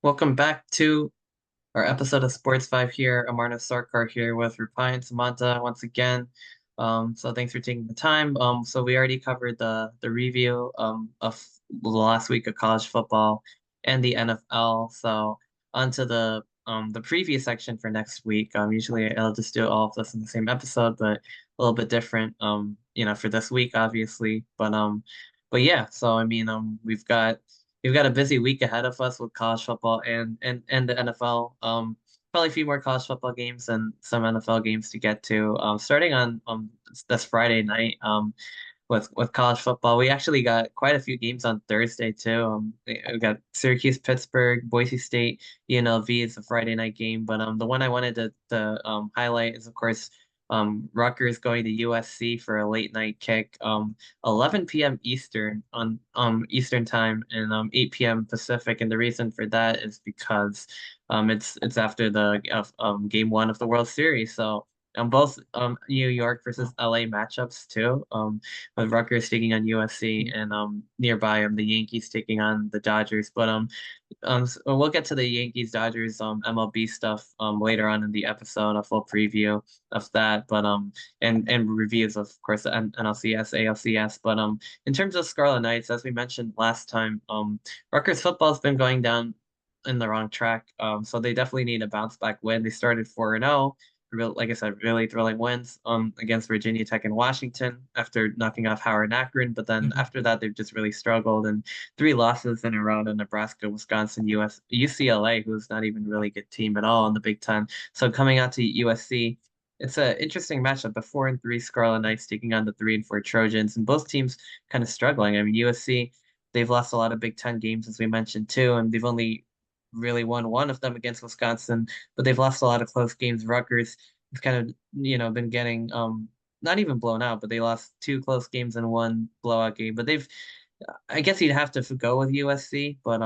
Welcome back to our episode of SportsVibe here. I'm Arnav Sarkar here with Rupayan Samantha once again. So thanks for taking the time. So we already covered the review of the last week of college football and the NFL. So onto the preview section for next week. Usually I'll just do all of this in the same episode, but a little bit different. For this week, obviously. But yeah. So I mean, we've got a busy week ahead of us with college football and the NFL. Probably a few more college football games and some NFL games to get to. Starting on this Friday night. With college football, we actually got quite a few games on Thursday too. We got Syracuse, Pittsburgh, Boise State, UNLV is a Friday night game. But the one I wanted to highlight is of course Rutgers going to USC for a late night kick, 11 p.m. Eastern on Eastern time and 8 p.m. Pacific. And the reason for that is because it's after the game one of the World Series. So both New York versus LA matchups too. With Rutgers taking on USC and nearby the Yankees taking on the Dodgers. So we'll get to the Yankees Dodgers MLB stuff later on in the episode, a full preview of that, but and reviews of course the NLCS, ALCS. But in terms of Scarlet Knights, as we mentioned last time, Rutgers football's been going down in the wrong track. So they definitely need a bounce back win. They started 4-0. Like I said, really thrilling wins against Virginia Tech and Washington after knocking off Howard and Akron. But then Mhm. after that, they've just really struggled and three losses in a row to Nebraska, Wisconsin, UCLA, who's not even really a good team at all in the Big Ten. So coming out to USC, it's an interesting matchup. The 4-3 Scarlet Knights taking on the 3-4 Trojans, and both teams kind of struggling. I mean, USC, they've lost a lot of Big Ten games, as we mentioned too, and they've only really won one of them against Wisconsin, but they've lost a lot of close games. Rutgers has kind of, been getting not even blown out, but they lost two close games and one blowout game. But I guess you'd have to go with USC, but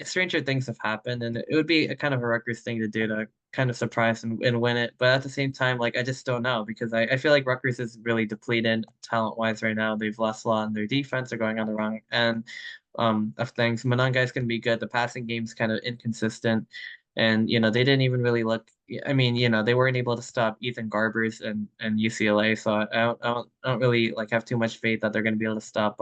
stranger things have happened, and it would be a kind of a Rutgers thing to do to kind of surprise and win it. But at the same time, like I just don't know because I feel like Rutgers is really depleted talent-wise right now. They've lost a lot in their defense. They're going on the wrong end of things. Mononga is going to be good. The passing game's kind of inconsistent. And they didn't even really look. I mean, they weren't able to stop Ethan Garbers and UCLA, so I don't really like have too much faith that they're going to be able to stop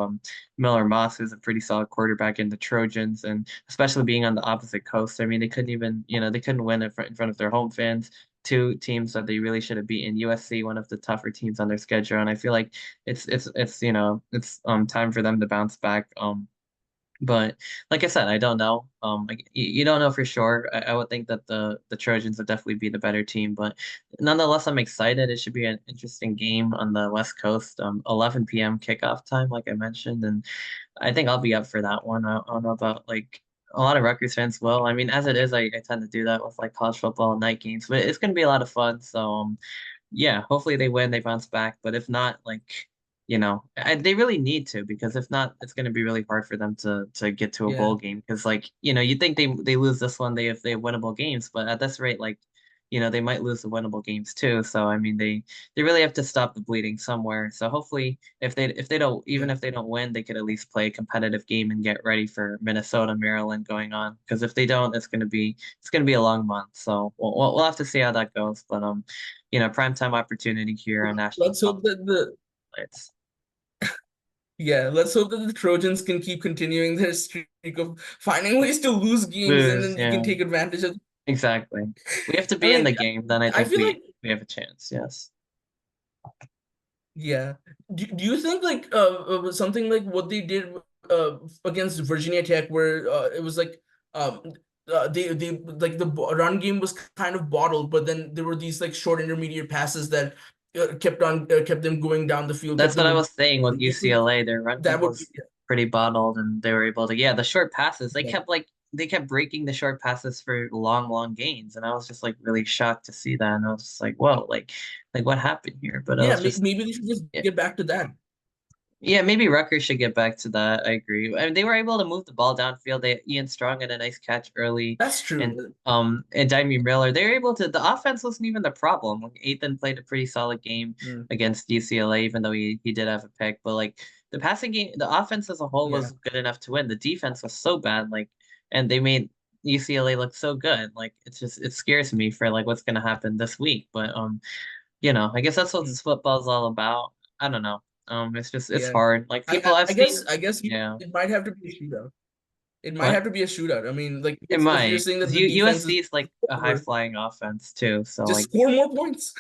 Miller Moss, who's a pretty solid quarterback in the Trojans, and especially being on the opposite coast. I mean, they couldn't even, they couldn't win in front of their home fans. Two teams that they really should have beaten. USC, one of the tougher teams on their schedule, and I feel like it's time for them to bounce back. But like I said, I don't know. Like you don't know for sure. I would think that the Trojans would definitely be the better team, but nonetheless, I'm excited. It should be an interesting game on the West Coast. 11 p.m. kickoff time, like I mentioned, and I think I'll be up for that one. I don't know about like a lot of Rutgers fans will. I mean, as it is, I tend to do that with like college football night games, but it's gonna be a lot of fun. So yeah, hopefully they win, they bounce back. But if not, like, they really need to because if not, it's going to be really hard for them to get to a Yeah. bowl game. Because like, you think they lose this one, they have winnable games, but at this rate, like, they might lose the winnable games too. So I mean, they really have to stop the bleeding somewhere. So hopefully, if they don't even Yeah. if they don't win, they could at least play a competitive game and get ready for Minnesota, Maryland going on. Because if they don't, it's gonna be a long month. So we'll have to see how that goes. But primetime opportunity here on national Let's hope that the television. yeah, let's hope that the Trojans can keep continuing their streak of finding ways to lose games and Lose, then we can yeah, take advantage of. exactly. We have to I be in mean, the game, then I I think feel like we have a chance. Yes. yeah. Do you think like something like what they did against Virginia Tech where it was like um they like the run game was kind of bottled, but then there were these like short intermediate passes that kept them going down the field, That's kept what them I moving. was saying with Do you think UCLA. Their run that game would be was pretty bottled, and they were able to, yeah, the short passes. They yeah. kept like they kept breaking the short passes for long, long gains, and I was just like really shocked to see that, and I was just like, whoa, like what happened here? But it Yeah, was just, maybe they should just yeah, get back to that. yeah, maybe Rutgers should get back to that. I agree. I mean, they were able to move the ball downfield. Ian Strong had a nice catch early, That's and true. Dymie Miller. They were able to. The offense wasn't even the problem. Like, Ethan played a pretty solid game Mm, against UCLA, even though he did have a pick. But like the passing game, the offense as a whole yeah. was good enough to win. The defense was so bad. Like and they made UCLA look so good. Like it scares me for like what's gonna happen this week. But I guess that's what Mm. this football's all about. I don't know. It's Yeah. hard. Like I, people I I've I guess seen, I guess yeah. it might have to be a shootout. It might have What? to be a shootout. I mean, like It if you're might, saying that because the defense is USC is like a high over, flying offense too. So just like, score more points.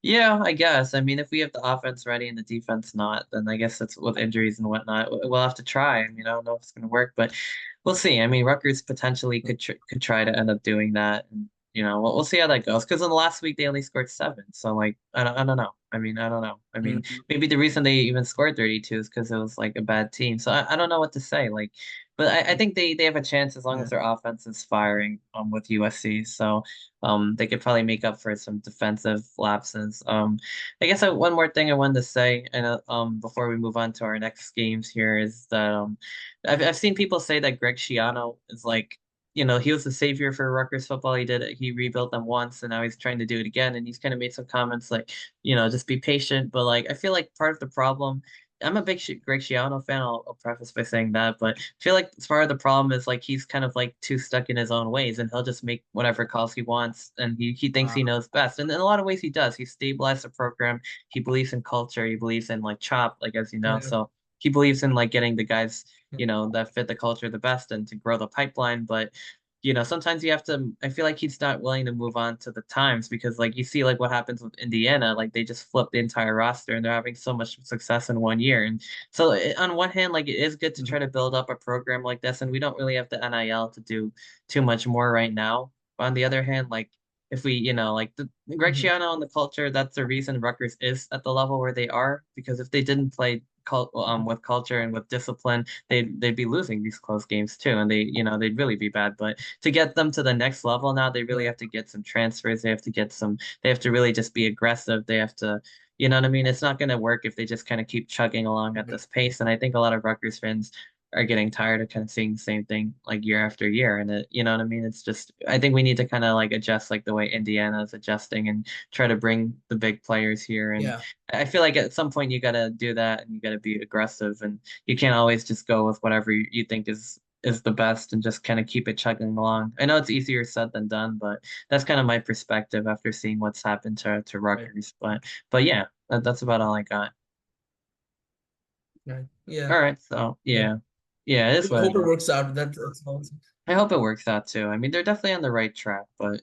yeah, I guess. I mean, if we have the offense ready and the defense not, then I guess that's with injuries and whatnot. We'll have to try. I mean, I don't know if it's going to work, but we'll see. I mean, Rutgers potentially could try to end up doing that, and we'll see how that goes. Because in the last week they only scored 7, so like I don't know. I mean, I don't know. I mean, Mhm. maybe the reason they even scored 32 is because it was like a bad team. So I don't know what to say. Like, but I think they have a chance as long Yeah. as their offense is firing with USC. So they could probably make up for some defensive lapses. I guess one more thing I wanted to say, and before we move on to our next games here, is that I've seen people say that Greg Schiano is like, he was the savior for Rutgers football. He did it. He rebuilt them once, and now he's trying to do it again. And he's kind of made some comments like, just be patient. But like, I feel like part of the problem. I'm a big Greg Schiano fan. I'll preface by saying that, but I feel like part of the problem is like he's kind of like too stuck in his own ways, and he'll just make whatever calls he wants, and he thinks he knows best. And in a lot of ways, he does. He stabilized the program. He believes in culture. He believes in like chop, like as you know. Yeah. So he believes in like getting the guys that fit the culture the best and to grow the pipeline. But sometimes you have to. I feel like he's not willing to move on to the times because like you see like what happens with Indiana, like they just flip the entire roster and they're having so much success in one year. And so on one hand, like it is good to try to build up a program like this, and we don't really have the NIL to do too much more right now. But on the other hand, like if we, like the Greg Mhm. Schiano and the culture, that's the reason Rutgers is at the level where they are. Because if they didn't play with culture and with discipline, they'd be losing these close games too, and they'd really be bad. But to get them to the next level now, they really Yeah. have to get some transfers. They have to really just be aggressive. They have to, you know what I mean? It's not going to work if they just kind of keep chugging along at Mhm. this pace. And I think a lot of Rutgers fans are getting tired of kind of seeing the same thing like year after year. And you know what I mean? It's just, I think we need to kind of like adjust like the way Indiana is adjusting and try to bring the big players here. And Yeah. I feel like at some point you got to do that and you got to be aggressive and you can't always just go with whatever you think is the best and just kind of keep it chugging along. I know it's easier said than done, but that's kind of my perspective after seeing what's happened to Right. Rutgers. But yeah, that's about all I got. Right. Yeah. All right, so Yeah. yeah, it is what Hope it it is. works out. That's all. I hope it works out too. I mean, they're definitely on the right track, but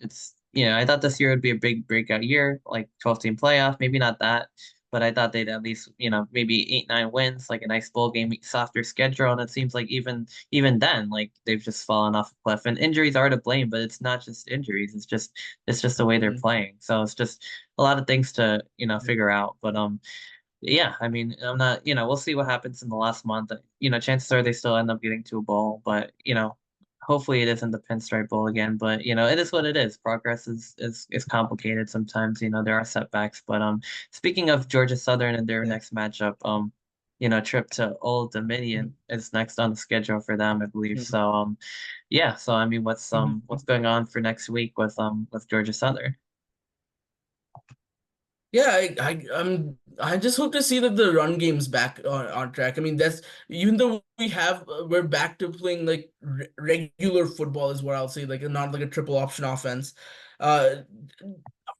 I thought this year would be a big breakout year, like 12-team playoff, maybe not that, but I thought they'd at least, maybe 8, 9 wins, like a nice bowl game, softer schedule. And it seems like even then, like they've just fallen off a cliff. And injuries are to blame, but it's not just injuries. It's just the way they're Mhm. playing. So it's just a lot of things to, Yeah. figure out. But yeah, I mean, I'm not, we'll see what happens in the last month. Chances are they still end up getting to a bowl, but hopefully it isn't the Pinstripe Bowl again. But it is what it is. Progress is complicated sometimes. There are setbacks. But speaking of Georgia Southern and their Yeah. next matchup, trip to Old Dominion Mhm. is next on the schedule for them, I believe. Mhm. So yeah. So I mean, Mhm. what's going on for next week with Georgia Southern? Yeah, I just hope to see that the run game's back on track. I mean, that's even though we're back to playing like regular football is what I'll say, like not like a triple option offense. Uh,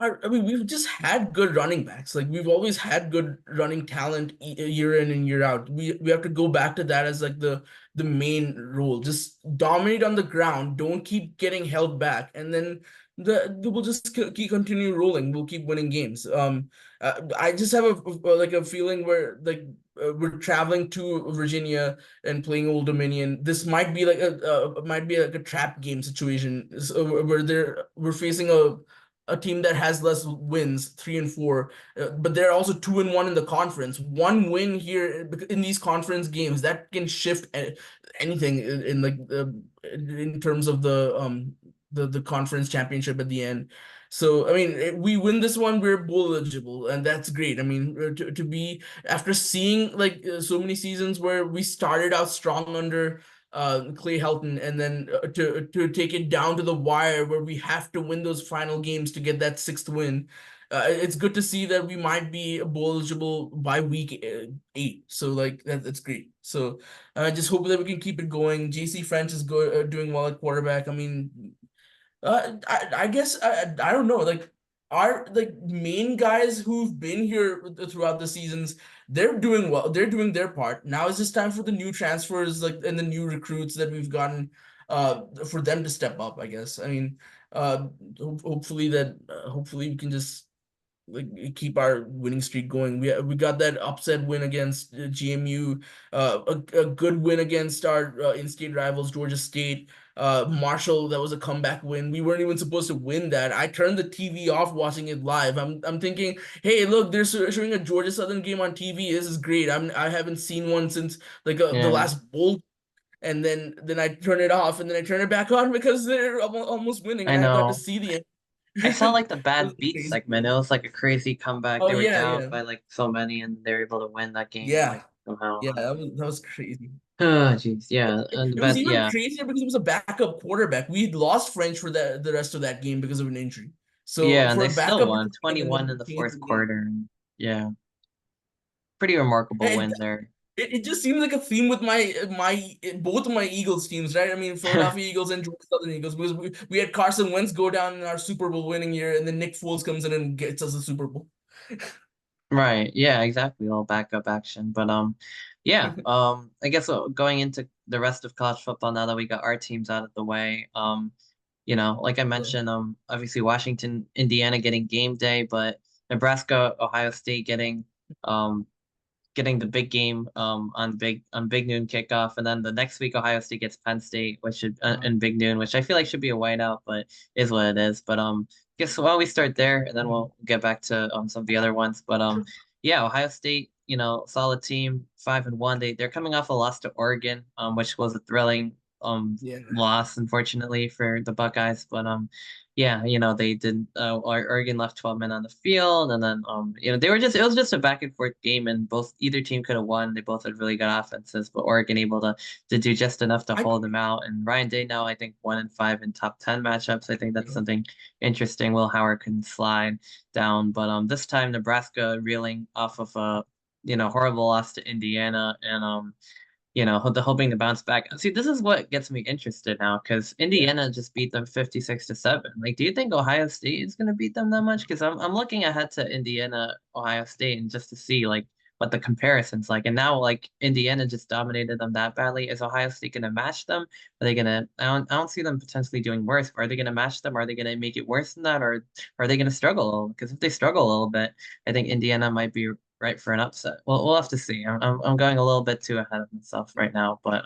I mean, we've just had good running backs. Like we've always had good running talent year in and year out. We have to go back to that as like the main role. Just dominate on the ground. Don't keep getting held back, and then we'll just keep continue rolling. We'll keep winning games. I just have like a feeling where like we're traveling to Virginia and playing Old Dominion. This might be like might be like a trap game situation where we're facing a team that has less wins, 3-4, but they're also 2-1 in the conference. One win here in these conference games that can shift anything in like in terms of the conference championship at the end. So I mean, we win this one, we're bowl eligible, and that's great. I mean, to be after seeing like so many seasons where we started out strong under Clay Helton, and then to take it down to the wire where we have to win those final games to get that 6th win. it's good to see that we might be bowl eligible by week 8. So like that's great. So I just hope that we can keep it going. JC French is doing well at quarterback. I mean, I guess I don't know. Like our like main guys who've been here throughout the seasons, they're doing well. They're doing their part. Now it's just time for the new transfers, like and the new recruits that we've gotten, for them to step up. I guess. I mean, hopefully we can just like keep our winning streak going. We got that upset win against GMU, a good win against our in-state rivals Georgia State. Marshall, that was a comeback win. We weren't even supposed to win that. I turned the TV off watching it live. I'm thinking, hey, look, they're showing a Georgia Southern game on TV. This is great. I haven't seen one since like the Yeah, last bowl. And then I turn it off, and then I turn it back on because they're almost winning, I and I got to know. see the end. I saw like the It was bad beat crazy. segment. It was like a crazy comeback. Oh They were yeah, down yeah. by like so many, and they were able to win that game Yeah, like somehow. yeah, that was crazy. Oh, jeez, yeah, It was but even yeah, crazier because it was a backup quarterback. We would lost French for the rest of that game because of an injury. So yeah, and for they a still backup to won come in and 21 in then the change fourth the game, quarter. And yeah, pretty remarkable it, win there. it just seems like a theme with my both of my Eagles teams, right? I mean, Philadelphia Eagles and Georgia Southern Eagles, because we had Carson Wentz go down in our Super Bowl winning year, and then Nick Foles comes in and gets us the Super Bowl. Right. Yeah, exactly. All backup action. But yeah, I guess going into the rest of college football now that we got our teams out of the way, like I Yeah. mentioned, obviously Washington, Indiana getting game day, but Nebraska, Ohio State um getting the big game on big noon kickoff, and then the next week Ohio State gets Penn State, which should in big noon, which I feel like should be a whiteout, but is what it is. But guess why don't we start there, and then we'll get back to some of the other ones. But yeah, Ohio State, solid team, 5-1. They're coming off a loss to Oregon, which was a thrilling Yeah. loss, unfortunately for the Buckeyes. But yeah, they did. Oregon left 12 men on the field, and then they were just it was just a back and forth game, and either team could have won. They both had really good offenses, but Oregon able to do just enough to I hold them out. And Ryan Day now, I think 1-5 in top 10 matchups. I think that's something interesting. Will Howard can slide down, but this time Nebraska reeling off of a horrible loss to Indiana, and hoping to bounce back. See, this is what gets me interested now because yeah. Indiana just beat them 56-7. Like, do you think Ohio State is going to beat them that much? Because I'm looking ahead to Indiana, Ohio State, and just to see like what the comparison's like. And now like Indiana just dominated them that badly. Is Ohio State going to match them? Are they going to? I don't see them potentially doing worse. Are they going to match them? Are they going to make it worse than that, or are they going to struggle? Because if they struggle a little bit, I think Indiana might be right for an upset. Well, we'll have to see. I'm going a little bit too ahead of myself right now, but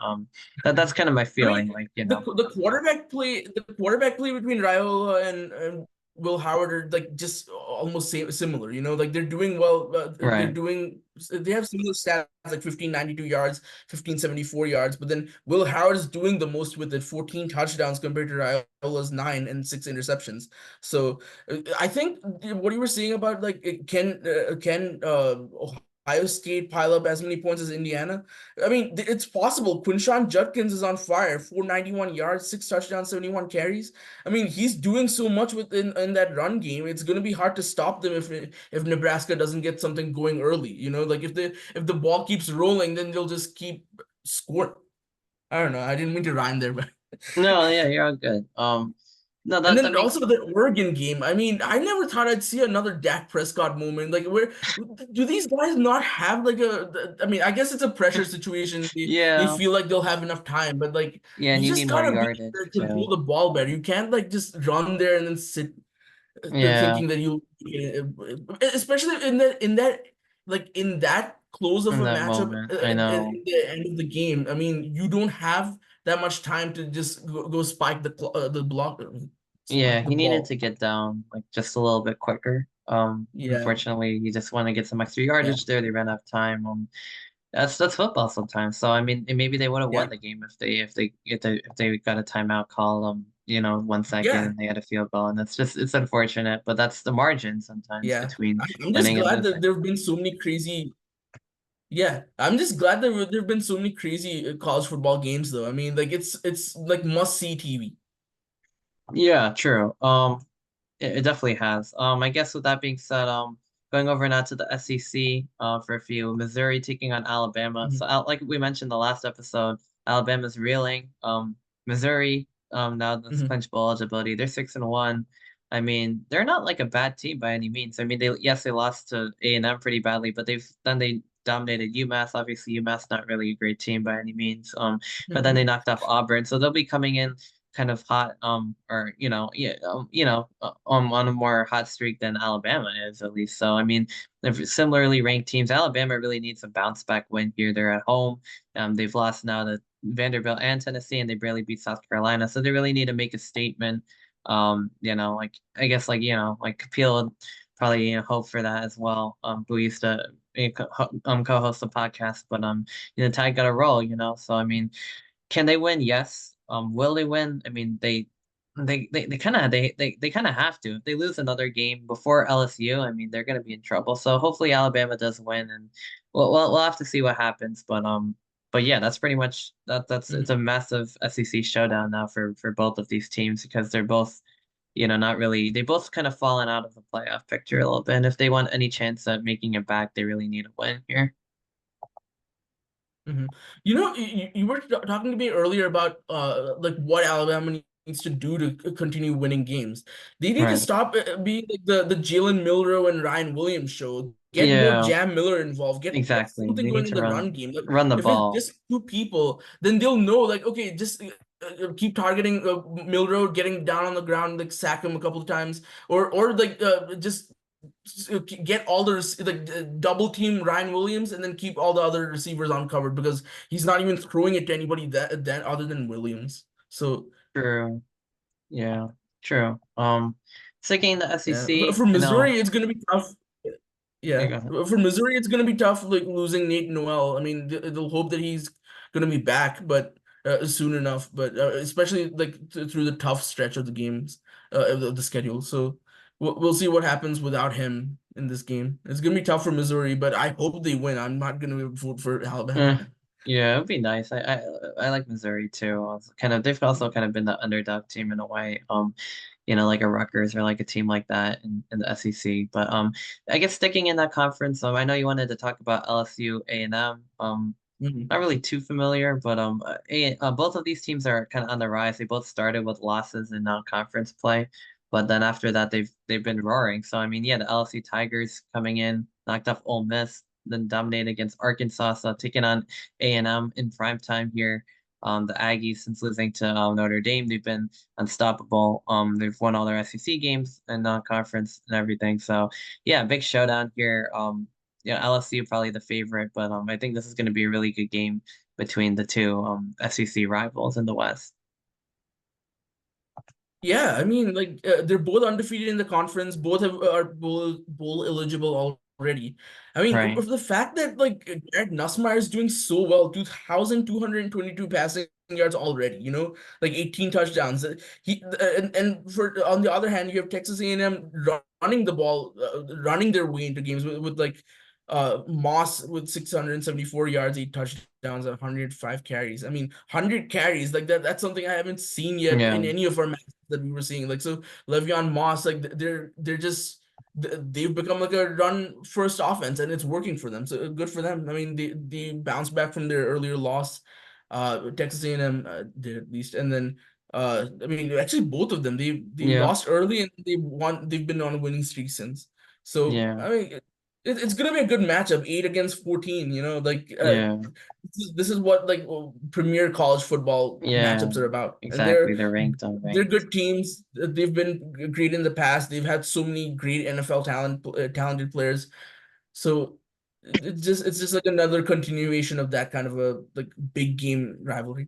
that's kind of my I mean, feeling. Like, the quarterback play between Raiola and Will Howard are like just almost similar. Like they're doing well. right. They have similar stats like 1592 yards, 1574 yards. But then Will Howard is doing the most with it, 14 touchdowns compared to Raiola's 9 and 6 interceptions. So I think what you were saying about like can Ohio State pile up as many points as Indiana? I mean, it's possible. Quinshawn Judkins is on fire, 491 yards, 6 touchdowns, 71 carries. I mean, he's doing so much in that run game. It's going to be hard to stop them if Nebraska doesn't get something going early. Like if the ball keeps rolling, then they'll just keep scoring. I don't know. I didn't mean to rhyme there, but No, yeah, you're all good. No, and that then makes also the Oregon game. I mean, I never thought I'd see another Dak Prescott moment. Like, where do these guys not have like I mean, I guess it's a pressure situation. They yeah, feel like they'll have enough time, but like yeah, and you you need just more gotta yardage control too. the ball better. You can't like just run there and then sit Yeah, thinking that especially in that close of in a that matchup moment, I at know. the end of the game. I mean, you don't have that much time to just go spike the block, Yeah, spike the he needed ball. to get down like just a little bit quicker. Yeah, Unfortunately, you just want to get some extra yeah, yardage there. They ran out of time. That's football sometimes. So I mean, and maybe they would have yeah, won the game if they got a timeout call 1 second yeah, and they had a field goal, and it's unfortunate, but that's the margin sometimes yeah. between I'm just winning and glad that losing. there have been so many crazy. Yeah, I'm just glad that there have been so many crazy college football games, though. I mean, like it's like must see TV. Yeah, true. it definitely has. I guess with that being said, going over now to the SEC, for a few, Missouri taking on Alabama. Mhm, So, like we mentioned the last episode, Alabama's reeling. Missouri, now that's mhm, clinch bowl eligibility. They're 6-1. I mean, they're not like a bad team by any means. I mean, they lost to A&M pretty badly, but they dominated UMass. Obviously, UMass not really a great team by any means. But then they mhm, knocked off Auburn, so they'll be coming in kind of hot, or yeah, on a more hot streak than Alabama is at least. So I mean, if similarly ranked teams, Alabama really needs a bounce back win here. They're at home. They've lost now to Vanderbilt and Tennessee, and they barely beat South Carolina. So they really need to make a statement. Like I guess like Kapil probably hope for that as well. Who used to co-host the podcast, but Tide got a roll, So I mean, can they win? Yes. Will they win? I mean, they kind of have to. If they lose another game before LSU, I mean, they're gonna be in trouble. So hopefully Alabama does win, and we'll have to see what happens. But yeah, that's pretty much that. It's mhm. a massive SEC showdown now for both of these teams because they're both, not really. They both kind of fallen out of the playoff picture a little bit. And if they want any chance at making it back, they really need a win here. You were talking to me earlier about like what Alabama needs to do to continue winning games. They need to Right. stop being like the Jalen Milroe and Ryan Williams show. Get more Yeah, Jam Miller involved. Get exactly. something They need going in to the run game. Like run the if it's ball. just two people, then they'll know like okay, just keep targeting Milroe, getting down on the ground, like sack him a couple of times, or like just get all the like double team Ryan Williams and then keep all the other receivers uncovered because he's not even throwing it to anybody that other than Williams. So True. Yeah, true. Sticking the yeah, SEC, for I know. Missouri it's gonna be tough. Yeah, Yeah, go ahead. for Missouri it's gonna be tough like losing Nate Noel. I mean they'll hope that he's gonna be back, but soon enough. But especially like through the tough stretch of the games of the schedule. So we'll see what happens without him in this game. It's gonna be tough for Missouri, but I hope they win. I'm not gonna vote for Eh, Alabama. yeah, it'd be nice. I like Missouri too. It's kind of they've also kind of been the underdog team in a way. Like a Rutgers or like a team like that in the SEC. But I guess sticking in that conference, I know you wanted to talk about LSU A&M. Mhm. Not really too familiar, but both of these teams are kind of on the rise. They both started with losses in non-conference play, but then after that they've been roaring. So I mean, yeah, the LSU Tigers coming in, knocked off Ole Miss, then dominated against Arkansas, so taking on A&M in prime time here. The Aggies, since losing to Notre Dame, they've been unstoppable. They've won all their SEC games and non-conference and everything. So yeah, big showdown here. Yeah, LSU probably the favorite, but I think this is going to be a really good game between the two SEC rivals in the West. Yeah, I mean, like they're both undefeated in the conference. Both are bowl eligible already. I mean, Right. of the fact that like Garrett Nussmeier is doing so well, 2,222 passing yards already. Like 18 touchdowns. And for on the other hand, you have Texas A&M running the ball, running their way into games with like Moss with 674 yards, 8 touchdowns, and 105 carries. I mean, 100 carries like that's something I haven't seen yet Yeah. in any of our matches that we were seeing. Like so, Le'Veon Moss, like they're just they've become like a run first offense, and it's working for them. So good for them. I mean, they bounced back from their earlier loss. Texas A&M did at least, and then I mean, actually both of them they Yeah. lost early and they won. They've been on a winning streak since. So Yeah. I mean, it's gonna be a good matchup, 8 against 14. Like Yeah. this is what like premier college football Yeah. matchups are about, and Exactly. they're They're ranked they're unranked. good teams. They've been great in the past. They've had so many great NFL talented players. So it's just like another continuation of that kind of a like big game rivalry.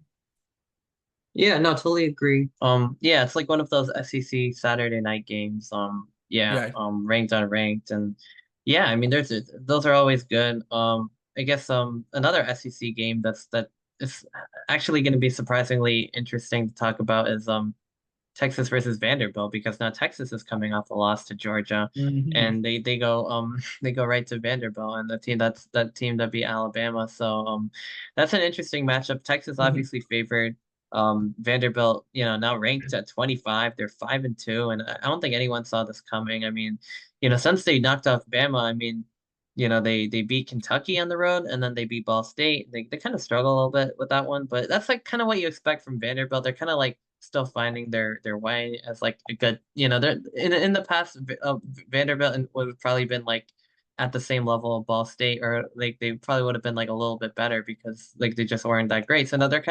Yeah, no, totally agree. Yeah, it's like one of those SEC Saturday night games. Yeah, Yeah. ranked unranked, and yeah, I mean, those are always good. I guess another SEC game that is actually going to be surprisingly interesting to talk about is Texas versus Vanderbilt because now Texas is coming off a loss to Georgia, Mhm. and they go they go right to Vanderbilt and that team that beat Alabama. So that's an interesting matchup. Texas Mhm. obviously favored. Vanderbilt, now ranked at 25. They're 5-2, and I don't think anyone saw this coming. I mean, since they knocked off Bama, I mean, they beat Kentucky on the road, and then they beat Ball State. They kind of struggle a little bit with that one, but that's like kind of what you expect from Vanderbilt. They're kind of like still finding their way as like a good, they're in the past, Vanderbilt would have probably been like at the same level of Ball State, or like they probably would have been like a little bit better because like they just weren't that great. So now they're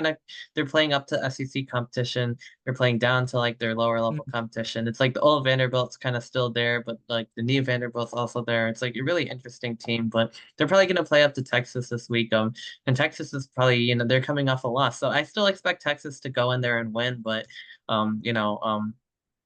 playing up to SEC competition. They're playing down to like their lower level Mhm. competition. It's like the old Vanderbilt's kind of still there, but like the new Vanderbilt's also there. It's like a really interesting team, but they're probably going to play up to Texas this week. And Texas is probably, they're coming off a loss. So I still expect Texas to go in there and win, but um, you know, um,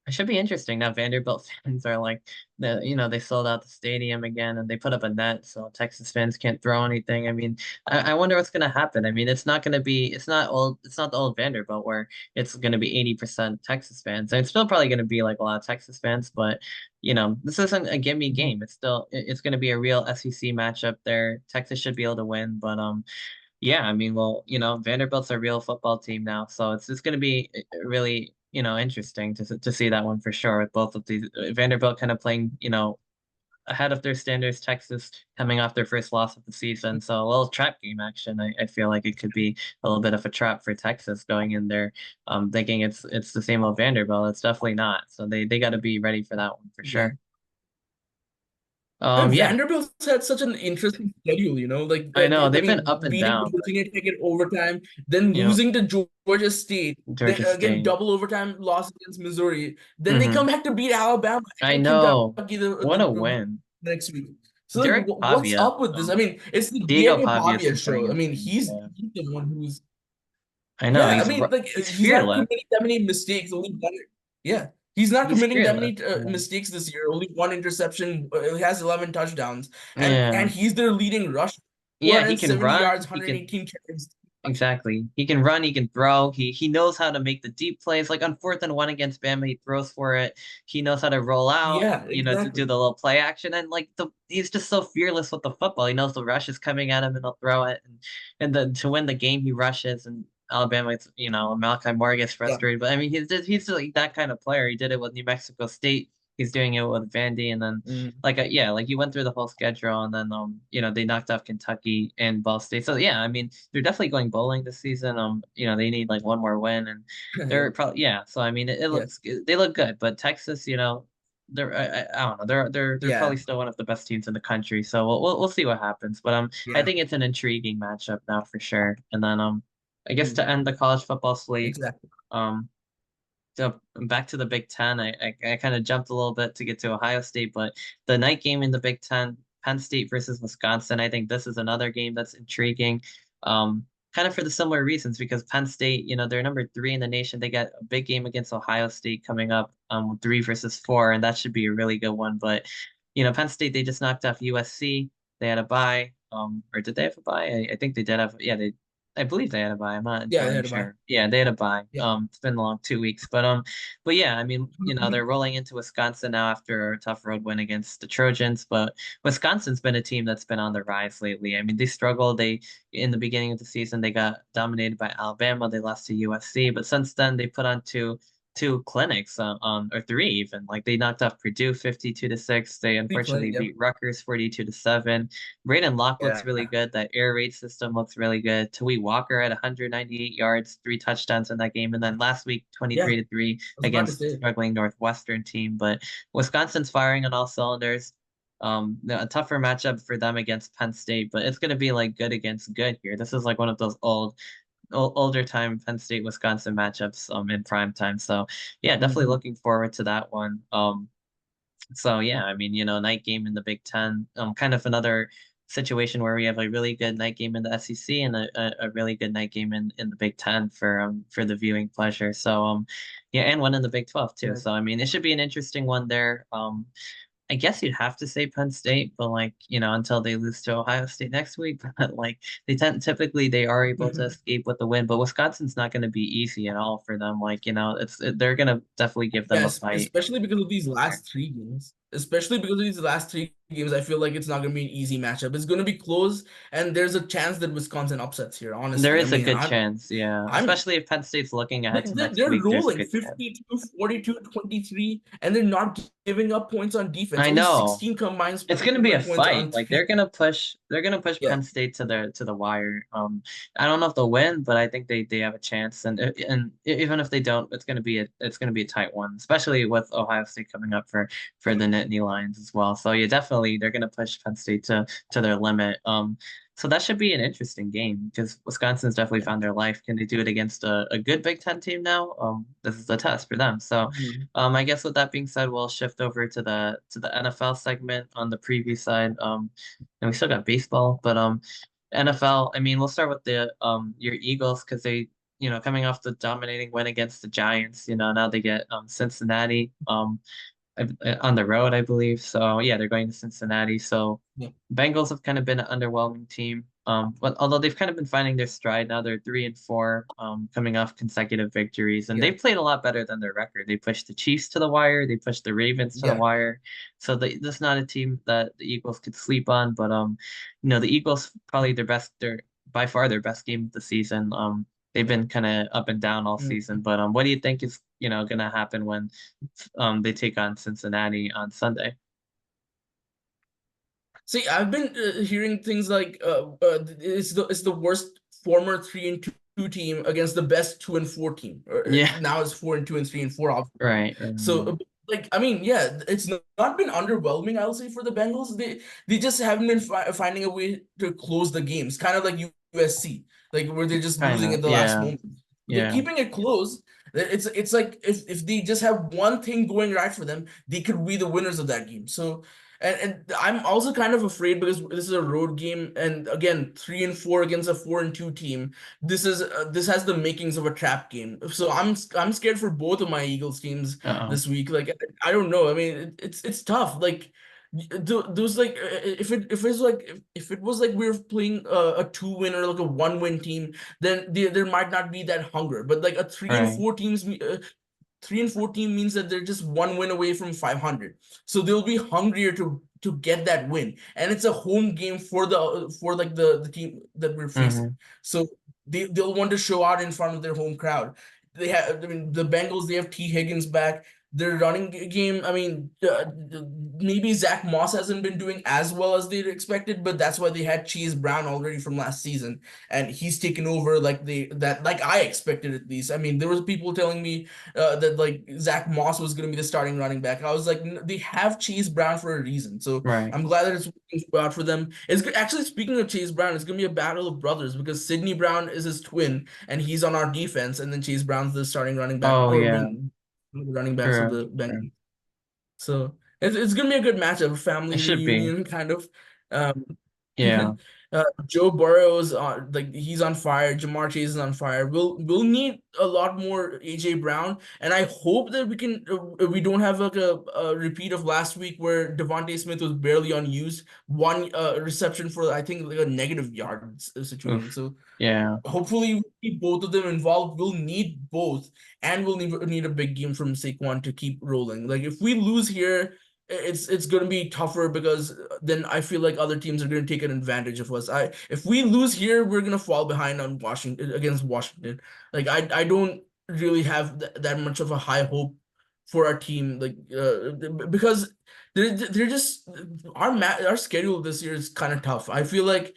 it should be interesting. Now Vanderbilt fans are like they sold out the stadium again and they put up a net, so Texas fans can't throw anything. I mean, I wonder what's gonna happen. I mean, it's not the old Vanderbilt where it's gonna be 80% Texas fans. And it's still probably gonna be like a lot of Texas fans, but this isn't a gimme Mhm. game. It's gonna be a real SEC matchup there. Texas should be able to win, but yeah, I mean, well, Vanderbilt's a real football team now, so it's just going to be really, interesting to see that one for sure with both of these Vanderbilt kind of playing, ahead of their standards, Texas coming off their first loss of the season. So a little trap game action. I feel like it could be a little bit of a trap for Texas going in there, thinking it's the same old Vanderbilt. It's definitely not. So they got to be ready for that one for Yeah. sure. And Yeah, Vanderbilt's had such an interesting schedule, like I know I they've been up mean, and beating the down, but Virginia Tech in overtime, then you know, losing to Georgia State, then Georgia again State. double overtime loss against Missouri, then they come Hmm. back to beat Alabama I and know. Kentucky What a win. next week. So like, Derek what's Pavia, up with this? I mean, it's the Diego Diego Pavia is Pavia concerning show. I this mean, team. Yeah, he's the one who's I know. yeah. I mean, like He's he's not fearless. committing that many mistakes. Only one. Yeah, he's not He's committing that fearless. many Yeah. mistakes this year. Only one interception. He has 11 touchdowns, Yeah. and he's their leading rusher. Yeah, he can 270 yards, run. He can 118 carries. exactly. He can run. He can throw. He knows how to make the deep plays. Like on 4th and 1 against Bama, he throws for it. He knows how to roll out and Yeah, to do exactly. the little play action. And like he's just so fearless with the football. He knows the rush is coming at him and he'll throw it. And then to win the game, he rushes. And Alabama, Malachi Moore gets Yeah. frustrated. But I mean, he's like that kind of player. He did it with New Mexico State. He's doing it with Vandy, and then Mhm. like yeah, like you went through the whole schedule, and then they knocked off Kentucky and Ball State. So yeah, I mean they're definitely going bowling this season. They need like one more win, and Yeah. they're probably yeah. So I mean it Yeah. looks they look good, but Texas, they're I don't know, they're Yeah. probably still one of the best teams in the country. So we'll see what happens, but I Yeah. think it's an intriguing matchup now for sure. And then I guess to Mhm. end the college football slate, Exactly. um. So back to the Big Ten, I kind of jumped a little bit to get to Ohio State, but the night game in the Big Ten, Penn State versus Wisconsin, I think this is another game that's intriguing. Kind of for the similar reasons because Penn State, they're number 3 in the nation. They got a big game against Ohio State coming up, 3 versus 4, and that should be a really good one. But Penn State, they just knocked off USC. They had a bye, or did they have a bye? I think they did have, yeah, I believe they had a bye. I'm not Yeah, they entirely had a bye. sure. Yeah, they had a bye. Yeah. It's been a long 2 weeks, but yeah, I mean, they're rolling into Wisconsin now after a tough road win against the Trojans. But Wisconsin's been a team that's been on the rise lately. I mean, they struggled. In the beginning of the season, they got dominated by Alabama. They lost to USC, but since then they put on two clinics, or three even. Like they knocked off Purdue 52-6. They Free play. unfortunately Yep. beat Rutgers 42-7. Braden Locke looks Yeah. really good. That air raid system looks really good. Tawee Walker had 198 yards, 3 touchdowns in that game. And then last week, Yeah. I 23-3 was about to against the say. struggling Northwestern team. But Wisconsin's firing on all cylinders. A tougher matchup for them against Penn State, but it's going to be like good against good here. This is like one of those older time Penn State Wisconsin matchups in prime time. So yeah, definitely Mhm. looking forward to that one. So yeah, I mean, night game in the Big Ten, kind of another situation where we have a really good night game in the SEC and a really good night game in the Big Ten for the viewing pleasure. So yeah, and one in the Big 12 too. Yeah. So I mean, it should be an interesting one there. I guess you'd have to say Penn State, but like, until they lose to Ohio State next week, but like typically they are able to escape with the win, but Wisconsin's not going to be easy at all for them. Like, they're going to definitely give them a Yes, fight. especially because of these last 3 games. Especially because of these last three games, I feel like it's not going to be an easy matchup. It's going to be close, and there's a chance that Wisconsin upsets here. There Honestly, I is a mean, good chance, yeah. I'm Especially if Penn State's looking ahead to next they're week, there's a rolling good chance. 52, 42, 23, and they're not giving up points on defense. I Only know. 16 combined It's scoring going to be a points fight. on Like three. they're gonna push Yeah. Penn State to the wire. I don't know if they'll win, but I think they have a chance. And even if they don't, it's gonna be a tight one, especially with Ohio State coming up for the Nittany Lions as well. So yeah, definitely they're gonna push Penn State to their limit. So that should be an interesting game because Wisconsin's definitely Yeah. found their life. Can they do it against a good Big Ten team now? This is a test for them. So Mhm. I guess with that being said, we'll shift over to the NFL segment on the preview side. And we still got baseball, but NFL. I mean, we'll start with the your Eagles because they, coming off the dominating win against the Giants. Now they get Cincinnati on the road, I believe. So yeah, they're going to Cincinnati. So Yeah. Bengals have kind of been an underwhelming team. But although they've kind of been finding their stride now, they're 3-4, coming off consecutive victories, and Yeah. they've played a lot better than their record. They pushed the Chiefs to the wire, they pushed the Ravens to the Yeah. wire. So this is not a team that the Eagles could sleep on. But the Eagles probably their by far their best game of the season. They've been kind of up and down all season. Mhm. But what do you think is gonna happen when they take on Cincinnati on Sunday? See, I've been hearing things like it's the worst former 3-2 team against the best 2-4 team. Yeah, Now it's 4-2 and 3-4, obviously. right. So, like, I mean, yeah, it's not been underwhelming, I'll say, for the Bengals. They just haven't been finding a way to close the games, kind of like USC, like where they're just Kind losing of. at the last Yeah. moment. They're Yeah. keeping it close. It's like if they just have one thing going right for them, they could be the winners of that game. So. And I'm also kind of afraid because this is a road game, and again, 3-4 against a 4-2 team. This has the makings of a trap game. So I'm scared for both of my Eagles teams Uh-oh. this week. Like I don't know. I mean, it's tough. Like those like if it was like we were playing a 2-win or like a 1-win team, then there might not be that hunger. But like a three and Right. four teams 3-14 means that they're just 1 win away from 500. So they'll be hungrier to get that win. And it's a home game for like the team that we're facing. Mm-hmm. So they'll want to show out in front of their home crowd. I mean, the Bengals, they have T. Higgins back. Their running game, I mean, maybe Zach Moss hasn't been doing as well as they'd expected, but that's why they had Chase Brown already from last season, and he's taken over like I expected at least. I mean, there was people telling me that like Zach Moss was going to be the starting running back. I was like, they have Chase Brown for a reason. So Right. I'm glad that it's working out for them. Actually, speaking of Chase Brown, it's going to be a battle of brothers because Sidney Brown is his twin and he's on our defense, and then Chase Brown's the starting running back, Oh or I yeah. mean, one of the running backs of True. the True. Bengals. So it's gonna be a good matchup, a It family should be. reunion kind of. Um, Yeah. Joe Burrow's on like he's on fire. Jamar Chase is on fire. We'll need a lot more AJ Brown, and I hope that we don't have like a repeat of last week where Devontae Smith was barely unused. One reception for I think like a negative yard situation. Oof. So Yeah. hopefully we keep both of them involved. We'll need both, and we'll need a big game from Saquon to keep rolling. Like if we lose here, it's gonna be tougher because then I feel like other teams are gonna take an advantage of us. If we lose here, we're gonna fall behind on Washington against Washington. Like I don't really have that much of a high hope for our team, like because they're just our schedule this year is kind of tough. I feel like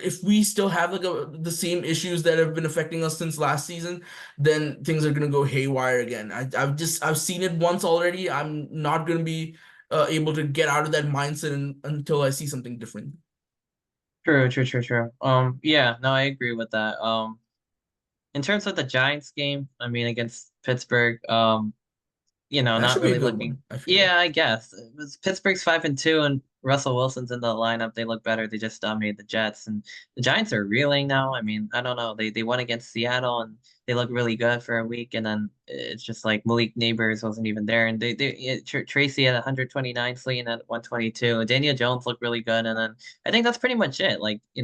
if we still have like the same issues that have been affecting us since last season, then things are gonna go haywire again. I've seen it once already. I'm not gonna be able to get out of that mindset until I see something different. True. True. True. True. Yeah. No, I agree with that. In terms of the Giants game, I mean against Pittsburgh, That not should be a really good looking. one, I feel like. Yeah, I guess it was Pittsburgh's 5-2, and Russell Wilson's in the lineup. They look better. They just dominated the Jets, and the Giants are reeling now. I mean, I don't know. They won against Seattle, and they look really good for a week, and then it's just like Malik Neighbors wasn't even there, and Tracy at 129, Slayton at 122. Daniel Jones looked really good, and then I think that's pretty much it. Like he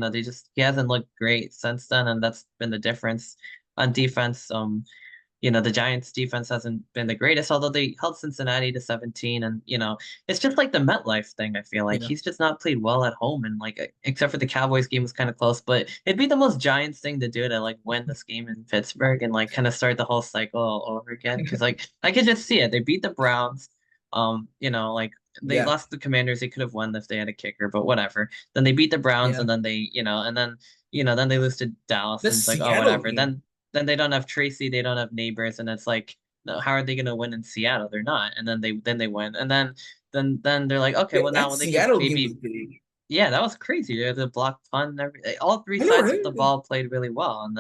hasn't looked great since then, and that's been the difference on defense. the Giants defense hasn't been the greatest, although they held Cincinnati to 17. And, it's just like the MetLife thing, I feel like. Yeah. He's just not played well at home. And, like, except for the Cowboys game was kind of close, but it'd be the most Giants thing to do to, like, win this game in Pittsburgh and, like, kind of start the whole cycle all over again. Because, like, I could just see it. They beat the Browns. Like, they Yeah. lost the Commanders. They could have won if they had a kicker, but whatever. Then they beat the Browns, Yeah. and then then they lose to Dallas, The and it's like, oh, Seattle whatever. game. Then they don't have Tracy, they don't have neighbors, and it's like, no, how are they gonna win in Seattle? They're not. And then they win, and then they're like, okay, Yeah, well that that now they could Seattle game was maybe, great. yeah, that was crazy. The block punt and everything. All three I know, sides of the right? ball played really well, and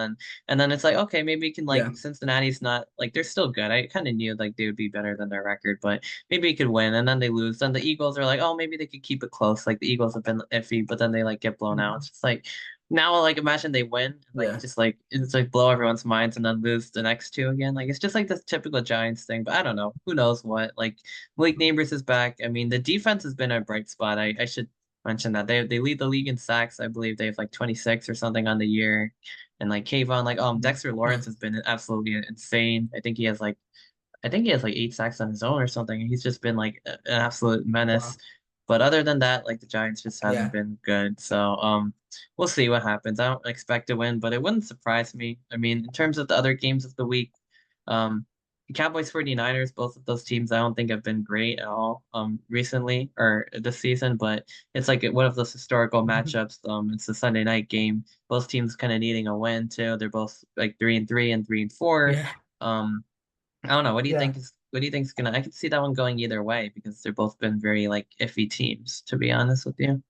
then it's like, okay, maybe you can, like, Yeah. Cincinnati's not like, they're still good. I kind of knew like they would be better than their record, but maybe you could win, and then they lose. Then the Eagles are like, oh, maybe they could keep it close. Like the Eagles have been iffy, but then they like get blown out. It's just like now, like imagine they win, and, like Yeah. just like it's like blow everyone's minds, and then lose the next two again. Like it's just like this typical Giants thing. But I don't know. Who knows what? Like Malik Neighbors is back. I mean, the defense has been a bright spot. I should mention that they lead the league in sacks. I believe they have like 26 or something on the year. And like Kayvon, like Dexter Lawrence Nice. has been absolutely insane. I think he has like 8 sacks on his own or something. He's just been like an absolute menace. Wow. But other than that, like the Giants just haven't Yeah. been good. So we'll see what happens. I don't expect to win, but it wouldn't surprise me. I mean, in terms of the other games of the week, um the Cowboys 49ers, both of those teams I don't think have been great at all recently or this season, but it's like one of those historical matchups. It's a Sunday night game. Both teams kind of needing a win too. They're both like 3-3 and 3-4. Yeah. Um I don't know. Yeah. What do you think is gonna? I could see that one going either way because they're both been very like iffy teams, to be honest with you.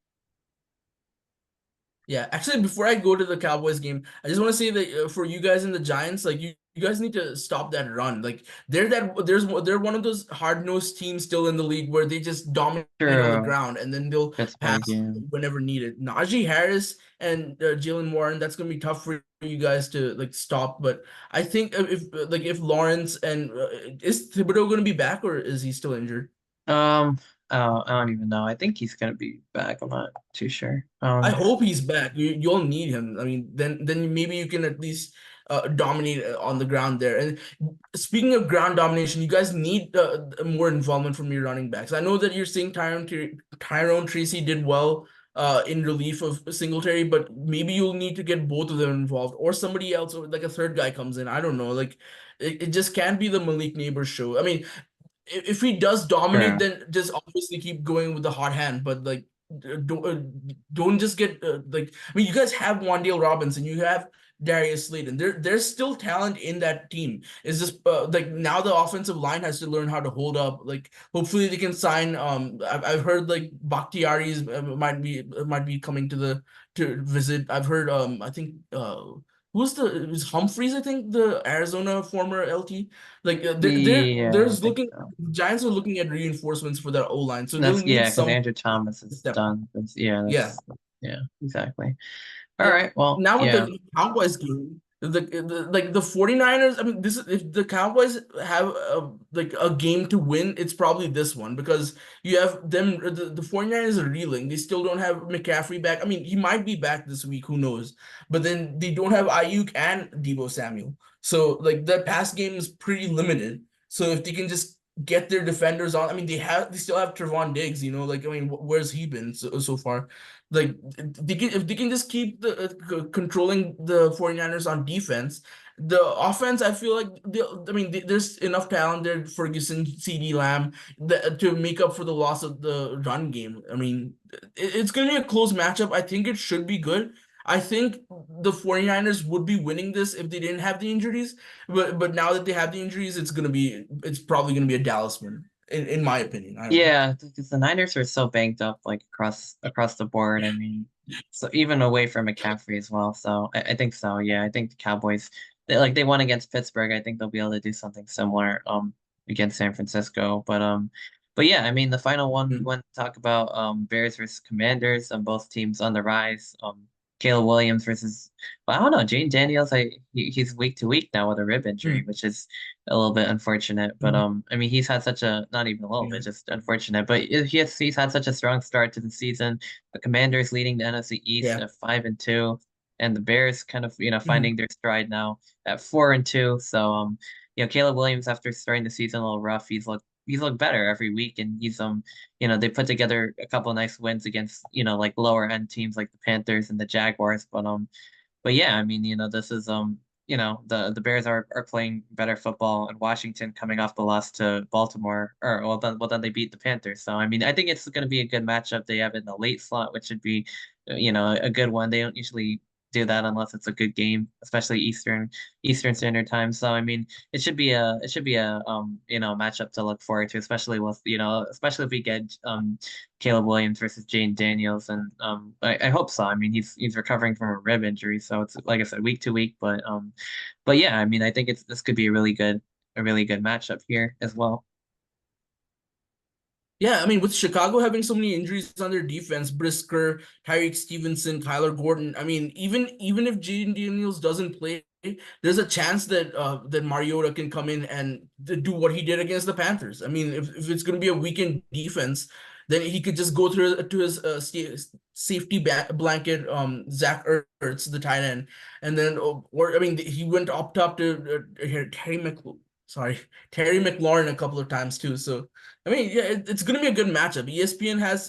Yeah, actually, before I go to the Cowboys game, I just want to say that for you guys in the Giants, like you guys need to stop that run. Like they're one of those hard-nosed teams still in the league where they just dominate on the True. ground and then they'll pass Pittsburgh, yeah. whenever needed. Najee Harris and Jalen Warren, that's gonna be tough for you guys to like stop. But I think if Lawrence and is Thibodeau gonna be back or is he still injured? I don't even know. I think he's gonna be back. I'm not too sure. I hope he's back. You'll need him. I mean, then maybe you can at least dominate on the ground there. And speaking of ground domination, you guys need more involvement from your running backs. I know that you're saying Tyrone Tracy did well in relief of Singletary, but maybe you'll need to get both of them involved or somebody else, or like a third guy comes in. I don't know. Like it just can't be the Malik Neighbors show. I mean, if he does dominate, Sure. then just obviously keep going with the hot hand. But like, don't just get like. I mean, you guys have Wan'Dale Robinson, you have Darius Slayton. There's still talent in that team. It's just like now the offensive line has to learn how to hold up. Like, hopefully they can sign. I've heard like Bakhtiari's might be coming to visit. I've heard I think who's it was Humphreys, I think, the Arizona former LT. Like Yeah, I there's think looking so. Giants are looking at reinforcements for their O line, so they'll That's need yeah, because some Andrew Thomas to is step up. done. Yeah. Yeah, exactly. All And right. Well, now with yeah. the Cowboys game, like the 49ers, I mean, this is if the Cowboys have like a game to win, it's probably this one because you have them the 49ers are reeling. They still don't have McCaffrey back. I mean, he might be back this week, who knows? But then they don't have Ayuk and Debo Samuel. So like the pass game is pretty limited. So if they can just get their defenders on, I mean, they still have Trevon Diggs, like I mean, where's he been so far? Like if they can just keep controlling the 49ers on defense, the offense, I feel like I mean there's enough talent there, Ferguson, CD Lamb, to make up for the loss of the run game. I mean, it's going to be a close matchup. I think it should be good. I think the 49ers would be winning this if they didn't have the injuries, but now that they have the injuries, it's probably gonna be a Dallas win, in my opinion. I don't know. Yeah, because the Niners are so banged up like across the board. I mean, so even away from McCaffrey as well. So I think so. Yeah, I think the Cowboys they won against Pittsburgh. I think they'll be able to do something similar against San Francisco. But yeah, I mean the final one we Hmm. want to talk about Bears versus Commanders, both teams on the rise. Caleb Williams versus, well, I don't know, Jane Daniels. He's week to week now with a rib injury, Hmm. which is a little bit unfortunate. But Hmm. I mean, he's had such a, not even a little bit, Yeah. just unfortunate. But he's had such a strong start to the season. The Commanders leading the NFC East Yeah. at 5-2, and the Bears kind of Hmm. finding their stride now at 4-2. So Caleb Williams, after starting the season a little rough, he's looked better every week, and they put together a couple of nice wins against like lower end teams like the Panthers and the Jaguars, but yeah, I mean, this is the Bears are playing better football, and Washington coming off the loss to Baltimore, or well then they beat the Panthers. So I mean, I think it's going to be a good matchup. They have in the late slot, which should be a good one. They don't usually do that unless it's a good game, especially Eastern Standard Time. So I mean, it should be a matchup to look forward to, especially if we get Caleb Williams versus Jane Daniels, and I hope so. I mean, he's recovering from a rib injury, so it's like I said, week to week. But yeah, I mean, I think this could be a really good matchup here as well. Yeah, I mean, with Chicago having so many injuries on their defense, Brisker, Tyreek Stevenson, Kyler Gordon. I mean, even if Jaden Daniels doesn't play, there's a chance that Mariota can come in and do what he did against the Panthers. I mean, if it's going to be a weakened defense, then he could just go through to his safety blanket, Zach Ertz, the tight end, and then or I mean, he went up top to Terry McLaurin a couple of times too. So I mean, yeah, it's going to be a good matchup. ESPN has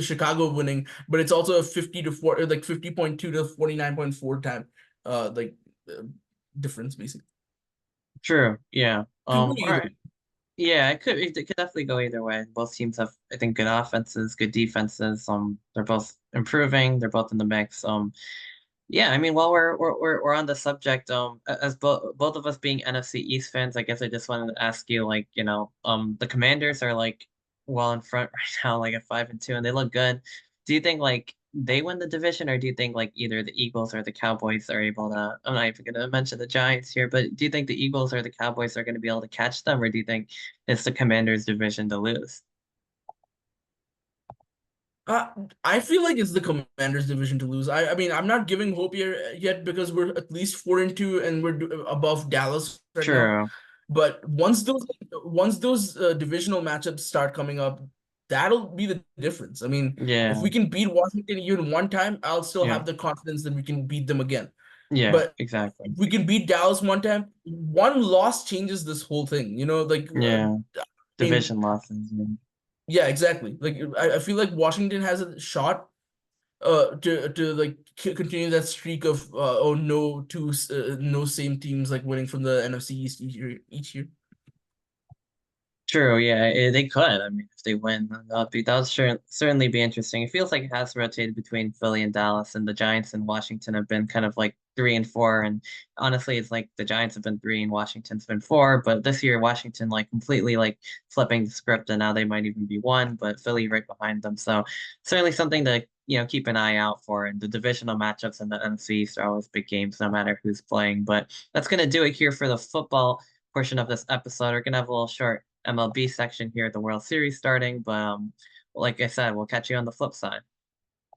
Chicago winning, but it's also a 50 to 4, like 50.2 to 49.4 time, like uh, difference basically. True. Yeah. Could go All either. right. Yeah, it could definitely go either way. Both teams have, I think, good offenses, good defenses. They're both improving. They're both in the mix. Yeah, I mean, while we're on the subject, as both of us being NFC East fans, I guess I just wanted to ask you, like, the Commanders are like well in front right now, like at 5-2, and they look good. Do you think like they win the division, or do you think like either the Eagles or the Cowboys are able to? I'm not even gonna mention the Giants here, but do you think the Eagles or the Cowboys are going to be able to catch them, or do you think it's the Commanders' division to lose? Uh, I feel like it's the Commanders division to lose. I mean, I'm not giving hope here yet because we're at least 4-2 and we're above Dallas right now. True. But once those divisional matchups start coming up, that'll be the difference. I mean, if Yeah. we can beat Washington even one time, I'll still Yeah. have the confidence that we can beat them again. Yeah. But Exactly. if we can beat Dallas one time, one loss changes this whole thing. Yeah. I mean, Division losses. Yeah. yeah, exactly. Like I feel like Washington has a shot to like continue that streak of oh no two no same teams like winning from the NFC East each year. True, yeah, they could. I mean, if they win, that would certainly be interesting. It feels like it has rotated between Philly and Dallas, and the Giants and Washington have been kind of like 3-4. And honestly, it's like the Giants have been three and Washington's been four. But this year, Washington like completely like flipping the script, and now they might even be one, but Philly right behind them. So certainly something to keep an eye out for. And the divisional matchups in the NFC East are always big games, no matter who's playing. But that's gonna do it here for the football portion of this episode. We're gonna have a little short MLB section here at the World Series starting. But like I said, we'll catch you on the flip side.